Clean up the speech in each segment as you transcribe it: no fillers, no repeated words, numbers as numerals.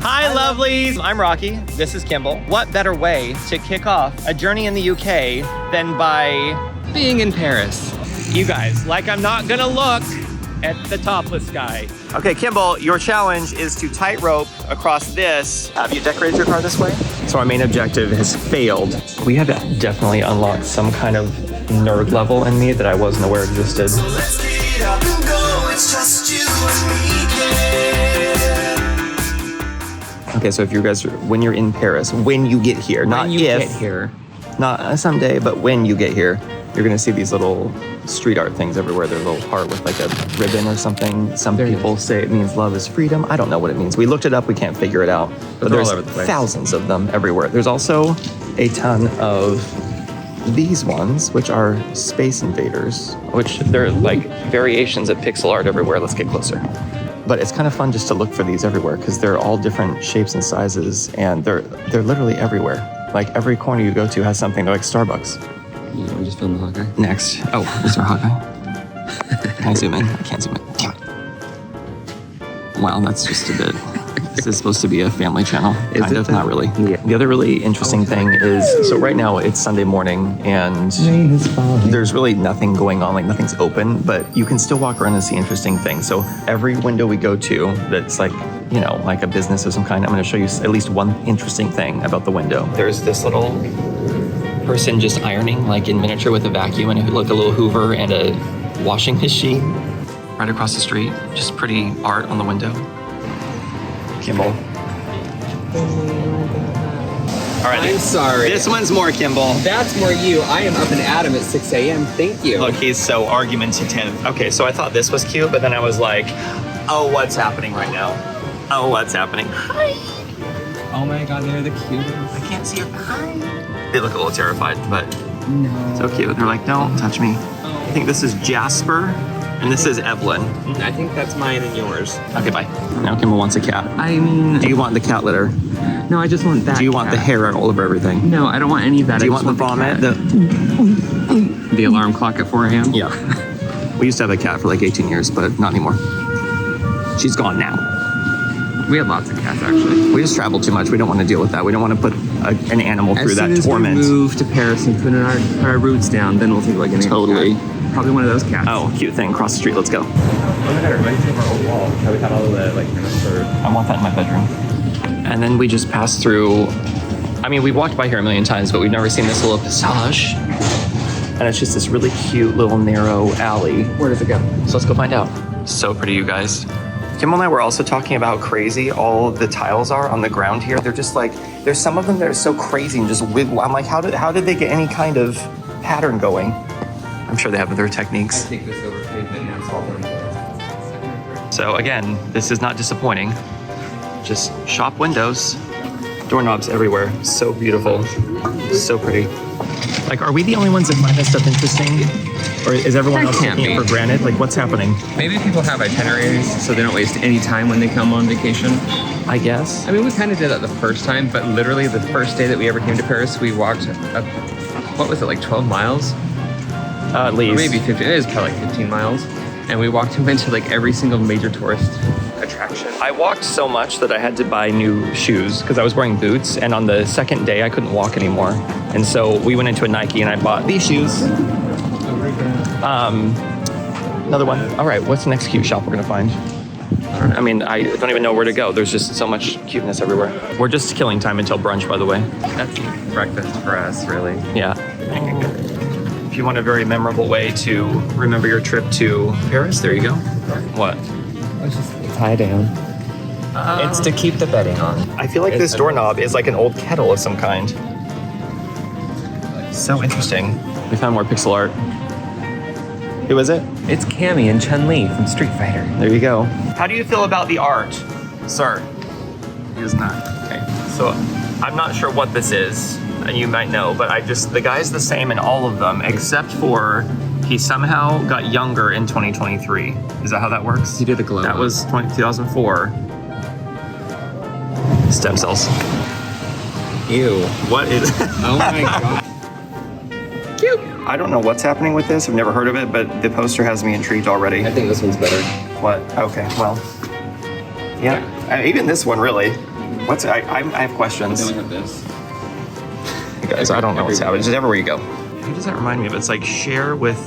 Hi, lovelies. I'm Rocky. This is Kimball. What better way to kick off a journey in the UK than by being in Paris? You guys, like I'm not gonna look at the topless guy. Okay, Kimball, your challenge is to tightrope across this. Have you decorated your car this way? So our main objective has failed. We have definitely unlocked some kind of nerd level in me that I wasn't aware existed. So let's get up and go. It's just you and me, kid. Okay, so if you guys, when you're in Paris, when you get here, not if, get here, not someday, but when you get here, you're gonna see these little street art things everywhere. There's a little heart with like a ribbon or something. Some people say it means love is freedom. I don't know what it means. We looked it up, we can't figure it out. But there's thousands of them everywhere. There's also a ton of these ones, which are Space Invaders, which they're like variations of pixel art everywhere. Let's get closer. But it's kind of fun just to look for these everywhere because they're all different shapes and sizes, and they're literally everywhere. Like every corner you go to has something. They're like Starbucks. You know, we just filmed the Hawkeye. Next. Oh, Mr. Hawkeye. Can I zoom in? I can't zoom in. Damn it. Wow, that's just a bit. This is supposed to be a family channel. Kind of, not really. Yeah. The other really interesting thing is, so right now it's Sunday morning and there's really nothing going on, like nothing's open, but you can still walk around and see interesting things. So every window we go to that's like, you know, like a business of some kind, I'm gonna show you at least one interesting thing about the window. There's this little person just ironing like in miniature with a vacuum and like a little Hoover and a washing machine right across the street. Just pretty art on the window. Kimball. All right, I'm sorry. This one's more Kimball. That's more you. I am up and at him at 6 a.m. Thank you. Look, he's so argumentative. Okay, so I thought this was cute, but then I was like, oh, what's happening right now? Oh, what's happening? Hi. Oh my God, they're the cutest. I can't see your hi. They look a little terrified, but no. So cute. They're like, don't touch me. I think this is Jasper, and this is Evelyn. I think that's mine and yours. Okay, bye. Now Kimball wants a cat. I mean... Do you want the cat litter? No, I just want that. Do you want the hair all over everything? No, I don't want any of that. Do you want the vomit? The alarm clock at 4 a.m.? Yeah. We used to have a cat for like 18 years, but not anymore. She's gone now. We had lots of cats, actually. We just travel too much. We don't want to deal with that. We don't want to put an animal through that torment. As soon as we move to Paris and put our roots down, then we'll think like getting Totally. a cat. Probably one of those cats. Oh, cute thing. Cross the street. Let's go. Oh my God, it reminds me of our old wall. How we had all of the like furniture. I want that in my bedroom. And then we just passed through. I mean, we've walked by here a million times, but we've never seen this little passage. And it's just this really cute little narrow alley. Where does it go? So let's go find out. So pretty, you guys. Kimball and I were also talking about how crazy all of the tiles are on the ground here. They're just like, there's some of them that are so crazy and just wiggle. I'm like, how did they get any kind of pattern going? I'm sure they have other techniques. I take this over pavement and asphalt. So again, this is not disappointing. Just shop windows, doorknobs everywhere. So beautiful, so pretty. Like, are we the only ones that find this stuff interesting? Or is everyone else taking it for granted? Like, what's happening? Maybe people have itineraries so they don't waste any time when they come on vacation. I guess. I mean, we kind of did that the first time, but literally the first day that we ever came to Paris, we walked up, what was it, like 12 miles? At least. Or maybe 15, it is probably like 15 miles. And we walked into like every single major tourist attraction. I walked so much that I had to buy new shoes because I was wearing boots, and on the second day I couldn't walk anymore. And so we went into a Nike and I bought these shoes. Another one. All right, what's the next cute shop we're gonna find? I mean, I don't even know where to go. There's just so much cuteness everywhere. We're just killing time until brunch, by the way. That's breakfast for us, really. Yeah. If you want a very memorable way to remember your trip to Paris, there you go. What? Let's just tie down. It's to keep the bedding on. I feel like this doorknob is like an old kettle of some kind. So interesting. We found more pixel art. Who is it? It's Cammy and Chun-Li from Street Fighter. There you go. How do you feel about the art, sir? He is not. Okay. So I'm not sure what this is, and you might know, but the guy's the same in all of them, except for he somehow got younger in 2023. Is that how that works? He did the glow. That was 2004. Stem cells. Ew. What is... Oh my God. Cute. I don't know what's happening with this. I've never heard of it, but the poster has me intrigued already. I think this one's better. What? Okay, well. Yeah, even this one, really. I have questions. Then we have this. You guys, I don't know what's happening. Just everywhere you go. Who does that remind me of? It's like Cher with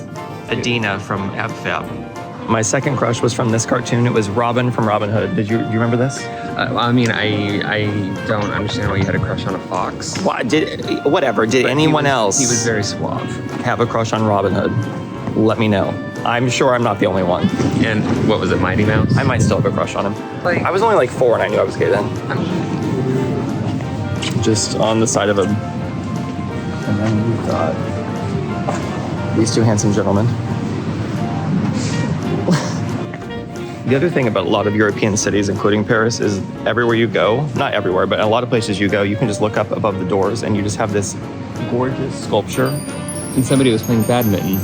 Adina from Ab Fab. My second crush was from this cartoon. It was Robin from Robin Hood. Do you remember this? I mean, I don't understand why you had a crush on a fox. Whatever. Did anyone else? He was very suave. Have a crush on Robin Hood? Let me know. I'm sure I'm not the only one. And what was it, Mighty Mouse? I might still have a crush on him. I was only like 4 and I knew I was gay then. Just on the side of him. And then we've got these 2 handsome gentlemen. The other thing about a lot of European cities, including Paris, is everywhere you go, not everywhere, but a lot of places you go, you can just look up above the doors and you just have this gorgeous sculpture. And somebody was playing badminton.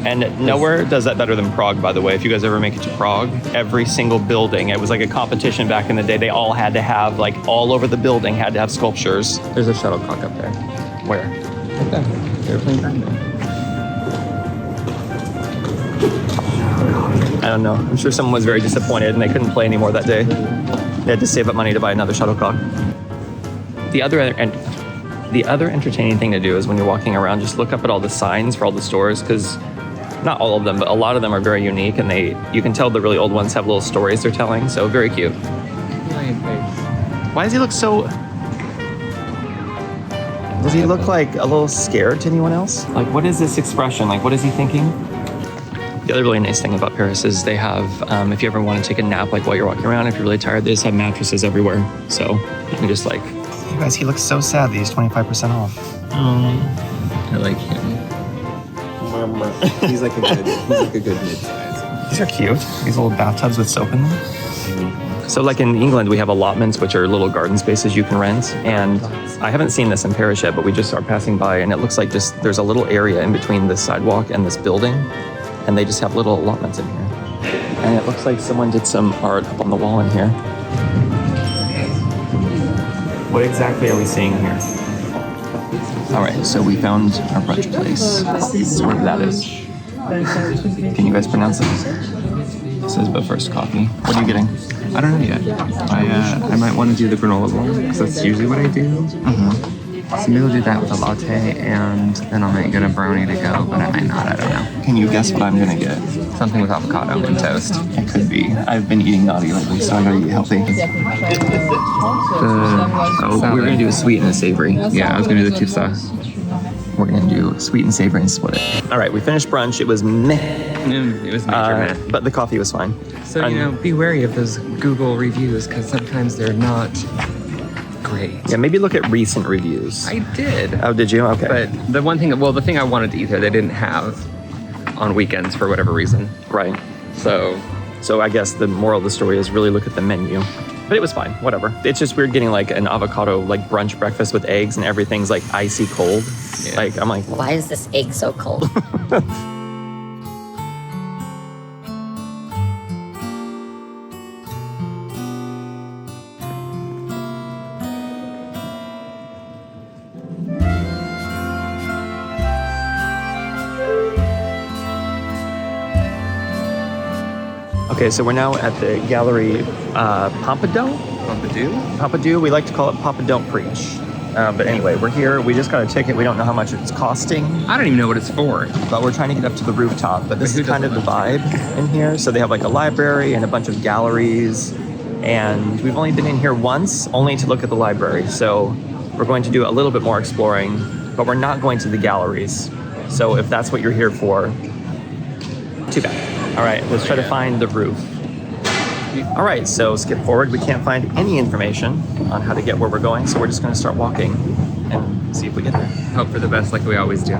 And nowhere does that better than Prague, by the way. If you guys ever make it to Prague, every single building, it was like a competition back in the day. They all had to have, like, all over the building had to have sculptures. There's a shuttlecock up there. Where? Right there. They were playing badminton. I don't know. I'm sure someone was very disappointed and they couldn't play anymore that day. They had to save up money to buy another shuttlecock. The other entertaining thing to do is when you're walking around, just look up at all the signs for all the stores, because not all of them, but a lot of them are very unique, and you can tell the really old ones have little stories they're telling, so very cute. Why does he look so... Does he look like a little scared to anyone else? Like, what is this expression? Like, what is he thinking? The other really nice thing about Paris is they have, if you ever want to take a nap, like while you're walking around, if you're really tired, they just have mattresses everywhere. So you can just like, you guys, he looks so sad that he's 25% off. I like him. He's like a good mid-size. These are cute. These little bathtubs with soap in them. So like in England, we have allotments, which are little garden spaces you can rent. And I haven't seen this in Paris yet, but we just are passing by and it looks like just, there's a little area in between this sidewalk and this building. And they just have little allotments in here. And it looks like someone did some art up on the wall in here. What exactly are we seeing here? All right, so we found our brunch place. Whatever that is. Can you guys pronounce it? It says, but first coffee. What are you getting? I don't know yet. I might want to do the granola bowl, because that's usually what I do. Mm-hmm. So maybe we'll do that with a latte, and then I'll make it a brownie to go, but I might not, I don't know. Can you guess what I'm gonna get? Something with avocado and toast. It could be. I've been eating naughty lately, so I gotta eat healthy. We're gonna do a sweet and a savory. Yeah, I was gonna do the 2 sauce. We're gonna do sweet and savory and split it. All right, we finished brunch. It was meh. It was major meh. But the coffee was fine. So, be wary of those Google reviews, because sometimes they're not great. Yeah, maybe look at recent reviews. I did. Oh, did you? Okay. But the thing I wanted to eat there, they didn't have on weekends for whatever reason. Right. So I guess the moral of the story is really look at the menu. But it was fine, whatever. It's just weird getting like an avocado like brunch breakfast with eggs and everything's like icy cold. Yeah. Like, I'm like, why is this egg so cold? Okay, so we're now at the gallery Pompidou? Pompidou, we like to call it Papa Don't Preach. But anyway, we're here, we just got a ticket, we don't know how much it's costing. I don't even know what it's for. But we're trying to get up to the rooftop, but this is kind of the vibe in here. So they have like a library and a bunch of galleries, and we've only been in here once, only to look at the library. So we're going to do a little bit more exploring, but we're not going to the galleries. So if that's what you're here for, too bad. All right, let's try to find the roof. All right, so skip forward. We can't find any information on how to get where we're going, so we're just going to start walking and see if we get there. Hope for the best like we always do.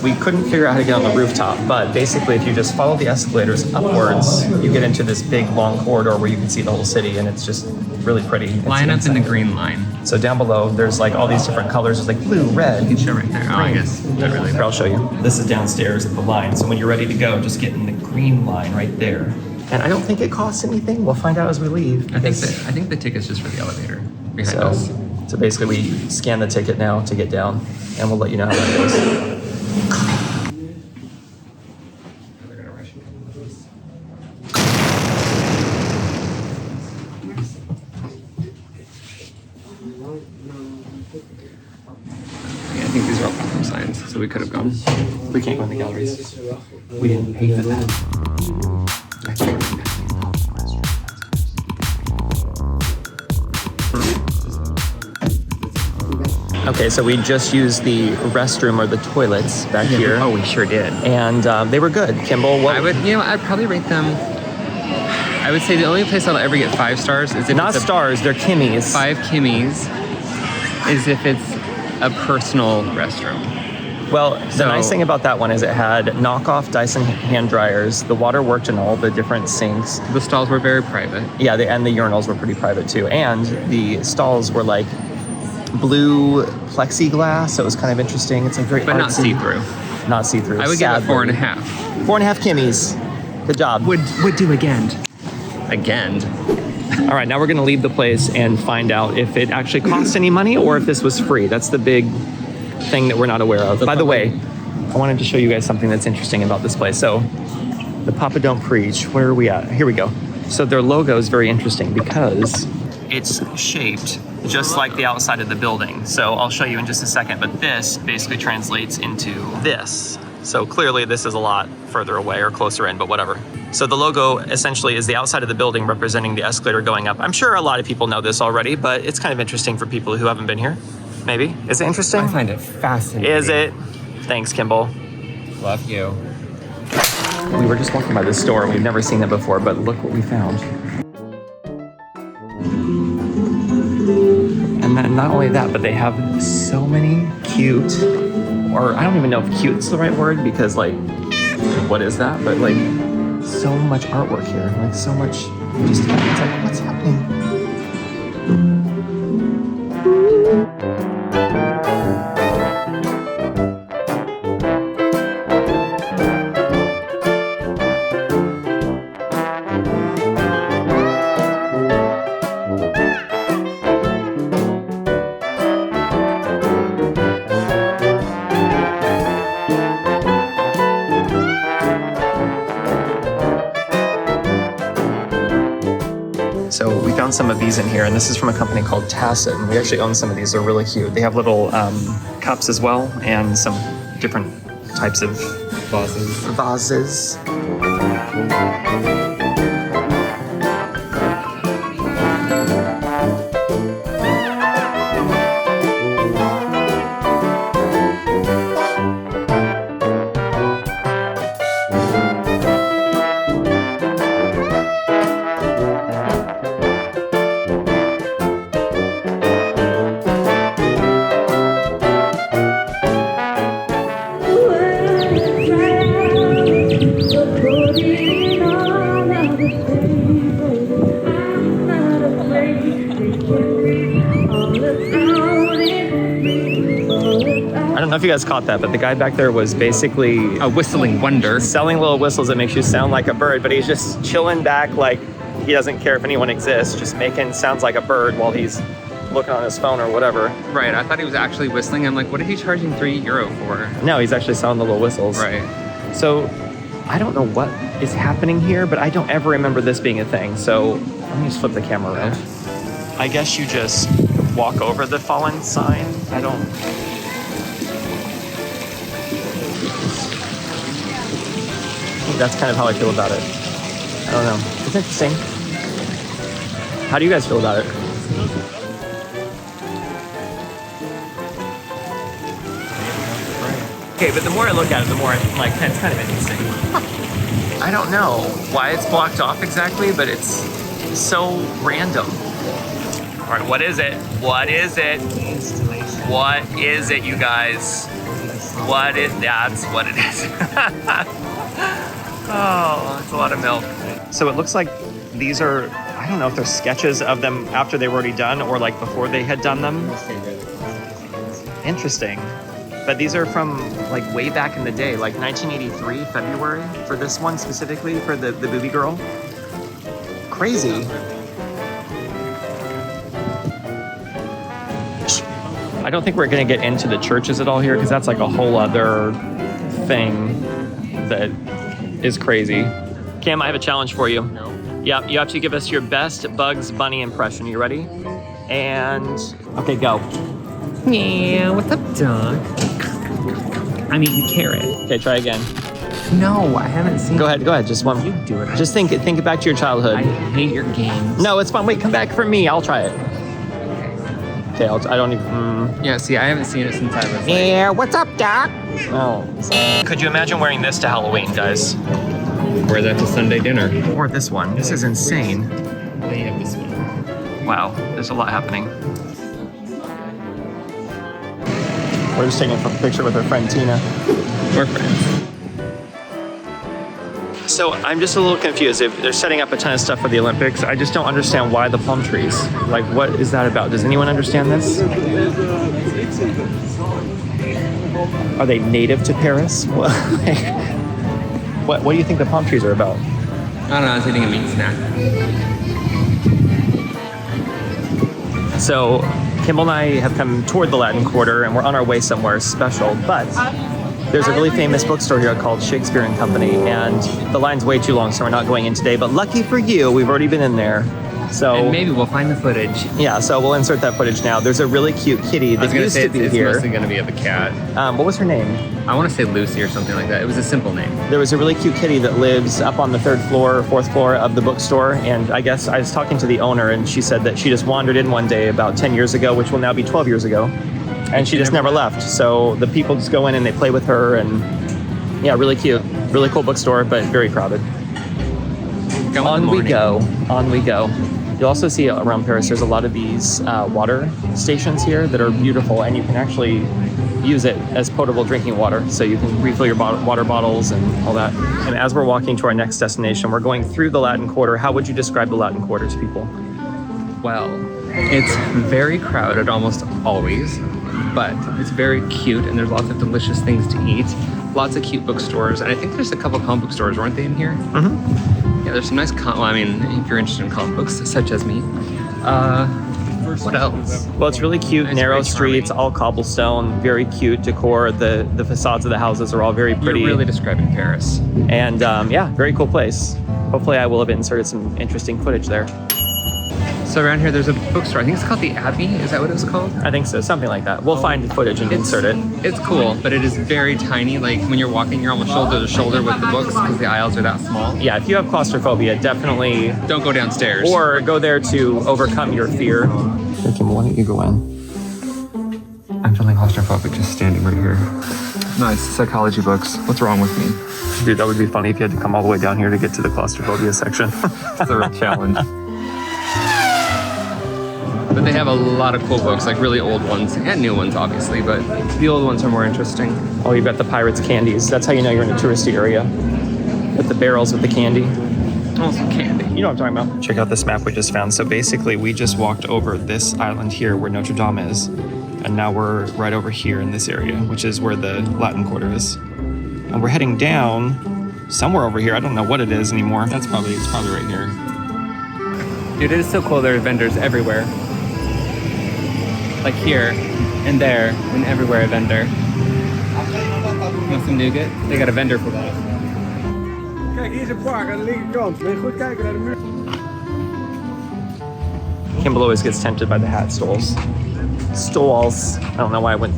We couldn't figure out how to get on the rooftop, but basically if you just follow the escalators upwards, you get into this big long corridor where you can see the whole city, and it's just really pretty. Line up in the green line. So down below, there's like all these different colors. There's like blue, red. You can show right there. Oh, I guess. Not really. Here, I'll show you. This is downstairs at the line. So when you're ready to go, just get in the green line right there. And I don't think it costs anything. We'll find out as we leave. I think the ticket's just for the elevator behind us. So basically we scan the ticket now to get down, and we'll let you know how that goes. I think these are all bathroom signs, so we could have gone. We can't go in the galleries. We didn't pay for that. Okay, so we just used the restroom or the toilets back here. Oh, we sure did. And they were good. Kimball, what? I'd probably rate them. I would say the only place I'll ever get 5 stars is if not it's stars, they're Kimmies. 5 Kimmies is if it's a personal restroom. Well, the nice thing about that one is it had knockoff Dyson hand dryers. The water worked in all the different sinks. The stalls were very private. Yeah, and the urinals were pretty private too. And the stalls were like blue plexiglass, so it was kind of interesting. It's like very but artsy. not see-through. Not see-through. I would give it 4.5. 4.5 Kimmies. Good job. Would do again. Again. All right, now we're gonna leave the place and find out if it actually cost any money or if this was free. That's the big thing that we're not aware of. By the way, I wanted to show you guys something that's interesting about this place. So, the Papa Don't Preach, where are we at? Here we go. So their logo is very interesting because it's shaped just like the outside of the building. So I'll show you in just a second, but this basically translates into this. So clearly this is a lot further away or closer in, but whatever. So the logo essentially is the outside of the building representing the escalator going up. I'm sure a lot of people know this already, but it's kind of interesting for people who haven't been here. Maybe. Is it interesting? I find it fascinating. Is it? Thanks, Kimball. Love you. We were just walking by this store and we've never seen it before, but look what we found. And then not only that, but they have so many cute, or I don't even know if cute's the right word because like, what is that? But like, so much artwork here, like so much, just, it's like, what's happening? So we found some of these in here, and this is from a company called Tacit, and we actually own some of these. They're really cute. They have little cups as well, and some different types of vases. I don't know if you guys caught that, but the guy back there was basically a whistling wonder. Selling little whistles that makes you sound like a bird, but he's just chilling back like he doesn't care if anyone exists, just making sounds like a bird while he's looking on his phone or whatever. Right, I thought he was actually whistling. I'm like, what are you charging €3 for? No, he's actually selling the little whistles. Right. So I don't know what is happening here, but I don't ever remember this being a thing. So let me just flip the camera around. I guess you just walk over the fallen sign. I think that's kind of how I feel about it. I don't know. It's interesting. How do you guys feel about it? Okay, but the more I look at it, the more I'm like, that's kind of interesting. I don't know why it's blocked off exactly, but it's so random. All right, what is it? What is it? Installation. What is it, you guys? That's what it is. Oh, it's a lot of milk. So it looks like these are, I don't know if they're sketches of them after they were already done or like before they had done them. Interesting. But these are from like way back in the day, like 1983, February, for this one specifically, for the booby girl. Crazy. I don't think we're gonna get into the churches at all here because that's like a whole other thing that is crazy. Kim, I have a challenge for you. No. Yeah, you have to give us your best Bugs Bunny impression. You ready? And, okay, go. Yeah, what's up, dog? I'm eating carrot. Okay, try again. No, I haven't seen. Go ahead, just one. You do it. Just think back to your childhood. I hate your games. No, it's fine. Wait, come back for me. I'll try it. Okay, I don't even. Yeah, see, I haven't seen it since I was like... Yeah, what's up, Doc? Oh. Could you imagine wearing this to Halloween, guys? Wear that to Sunday dinner. Or this one. This is insane. They have this one. Wow, there's a lot happening. We're just taking a picture with our friend Tina. We're friends. So I'm just a little confused. If they're setting up a ton of stuff for the Olympics, I just don't understand why the palm trees. Like, what is that about? Does anyone understand this? Are they native to Paris? What do you think the palm trees are about? I don't know, I was eating a meat snack. So Kimball and I have come toward the Latin Quarter and we're on our way somewhere special, but there's a really famous bookstore here called Shakespeare and Company, and the line's way too long, so we're not going in today, but lucky for you, we've already been in there. So And maybe we'll find the footage. yeah, so we'll insert that footage now. There's a really cute kitty that used to be it's here. mostly going to be of a cat. What was her name? I want to say Lucy or something like that. It was a simple name. There was a really cute kitty that lives up on the 3rd floor or 4th floor of the bookstore, and I guess I was talking to the owner and she said that she just wandered in one day about 10 years ago, which will now be 12 years ago, and she just never left. So the people just go in and they play with her, and yeah, really cute. Really cool bookstore, but very crowded. On we go. You'll also see around Paris, there's a lot of these water stations here that are beautiful, and you can actually use it as potable drinking water. So you can refill your water bottles and all that. And as we're walking to our next destination, we're going through the Latin Quarter. How would you describe the Latin Quarter to people? Well, it's very crowded almost always, but it's very cute and there's lots of delicious things to eat. Lots of cute bookstores, and I think there's a couple comic book stores, weren't they, in here? Mm-hmm. Yeah, there's some nice well, I mean, if you're interested in comic books, such as me. What else? Well, it's really cute, It's narrow very streets, charming. all cobblestone, very cute decor. The facades of the houses are all very pretty. You're really describing Paris. And yeah, very cool place. Hopefully I will have inserted some interesting footage there. So around here, there's a bookstore. I think it's called the Abbey. Is that what it was called? I think so, something like that. We'll find the footage and insert it. It's cool, but it is very tiny. Like when you're walking, you're almost shoulder to shoulder with the books because the aisles are that small. Yeah, if you have claustrophobia, definitely, Don't go downstairs. or go there to overcome your fear. Okay, Kim, why don't you go in? I'm feeling claustrophobic just standing right here. Nice psychology books. What's wrong with me? Dude, that would be funny if you had to come all the way down here to get to the claustrophobia section. It's a real challenge. But they have a lot of cool books, like really old ones and new ones, obviously, but the old ones are more interesting. Oh, you've got the Pirates candies. That's how you know you're in a touristy area. With the barrels with the candy. Oh, some candy. You know what I'm talking about. Check out this map we just found. So basically, we just walked over this island here where Notre Dame is, and now we're right over here in this area, which is where the Latin Quarter is. And we're heading down somewhere over here. I don't know what it is anymore. It's probably right here. Dude, it is so cool. There are vendors everywhere. Like here, and there, and everywhere a vendor. You want some nougat? They got a vendor for that. Kijk, hier is een park aan de linkerkant. Moet je goed kijken naar de muur. Kimball always gets tempted by the hat stalls. Stalls. I don't know why I went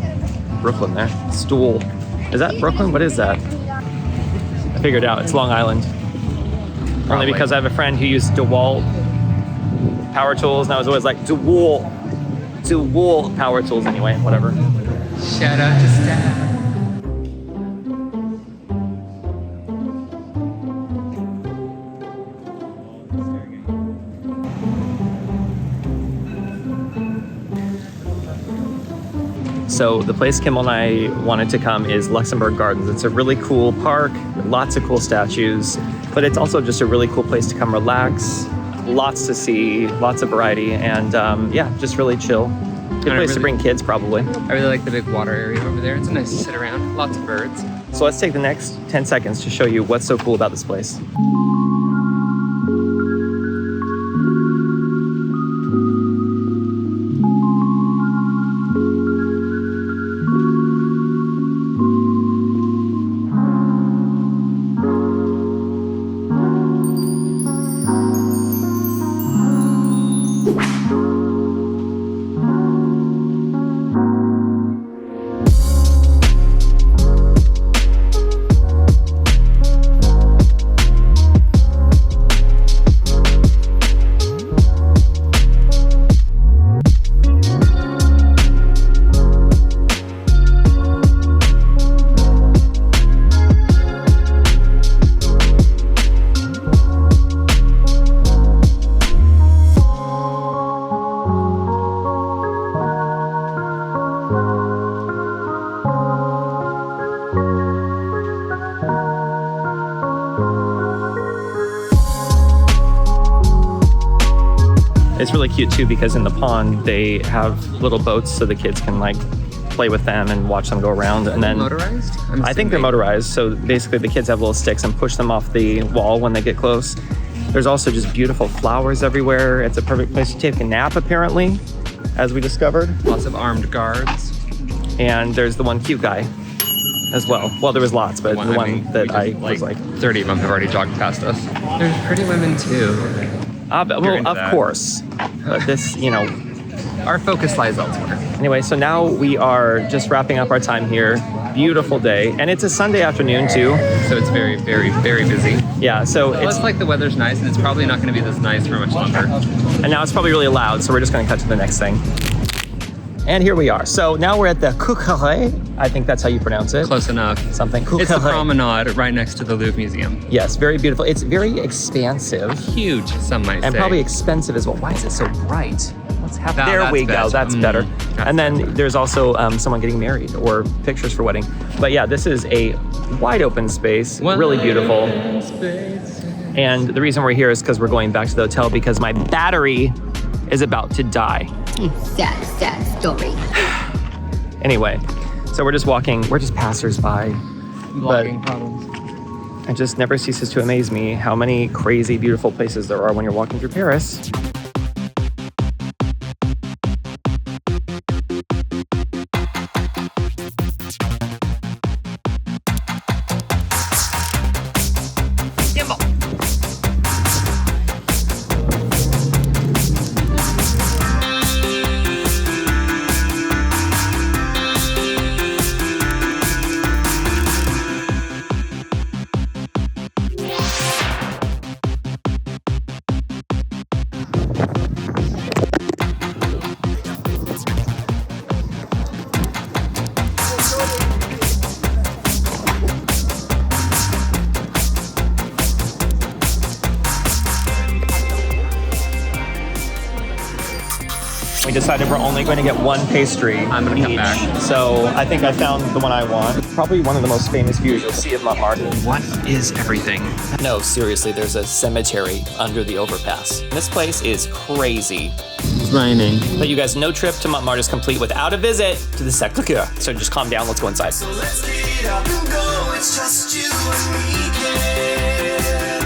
Brooklyn there. Stool. Is that Brooklyn? What is that? I figured it out. It's Long Island. Only because I have a friend who used DeWalt power tools, and I was always like, DeWalt power tools anyway, whatever. Shout out to Stab. So the place Kimball and I wanted to come is Luxembourg Gardens. It's a really cool park, lots of cool statues, but it's also just a really cool place to come relax, lots to see, lots of variety, and yeah, just really chill. Good place to bring kids, probably. I really like the big water area over there. It's nice to sit around, lots of birds. So let's take the next 10 seconds to show you what's so cool about this place. It's really cute too because in the pond they have little boats so the kids can like play with them and watch them go around. And then Motorized? I think they're motorized. So basically the kids have little sticks and push them off the wall when they get close. There's also just beautiful flowers everywhere. It's a perfect place to take a nap apparently, as we discovered. Lots of armed guards. And there's the one cute guy as well. Well, there was lots, but the one that I was like 30 of them have already jogged past us. There's pretty women too. Well, of course. But this, you know, our focus lies elsewhere. Anyway, so now we are just wrapping up our time here. Beautiful day. And it's a Sunday afternoon too. So it's very, very, very busy. Yeah, so Plus, like the weather's nice and it's probably not going to be this nice for much longer. And now it's probably really loud, so we're just going to cut to the next thing. And here we are. So now we're at the Cucuré. I think that's how you pronounce it. Close enough. Something. It's the promenade right next to the Louvre Museum. Yes, very beautiful. It's very expansive. Huge, some might say. And probably expensive as well. Why is it so bright? What's happening? There we go. That's better. And then there's also someone getting married or pictures for wedding. But yeah, this is a wide open space. Really beautiful. And the reason we're here is because we're going back to the hotel because my battery is about to die. Sad, sad story. Anyway, so we're just walking. We're just passers-by. Vlogging problems. It just never ceases to amaze me how many crazy, beautiful places there are when you're walking through Paris. We decided we're only going to get one pastry I'm gonna come back. So I think I found the one I want. It's probably one of the most famous views you'll see of Montmartre. What is everything? No, seriously, there's a cemetery under the overpass. This place is crazy. It's raining. But you guys, no trip to Montmartre is complete without a visit to the Sacré-Cœur. So just calm down, let's go inside. So let's get up and go, it's just you and me, kid.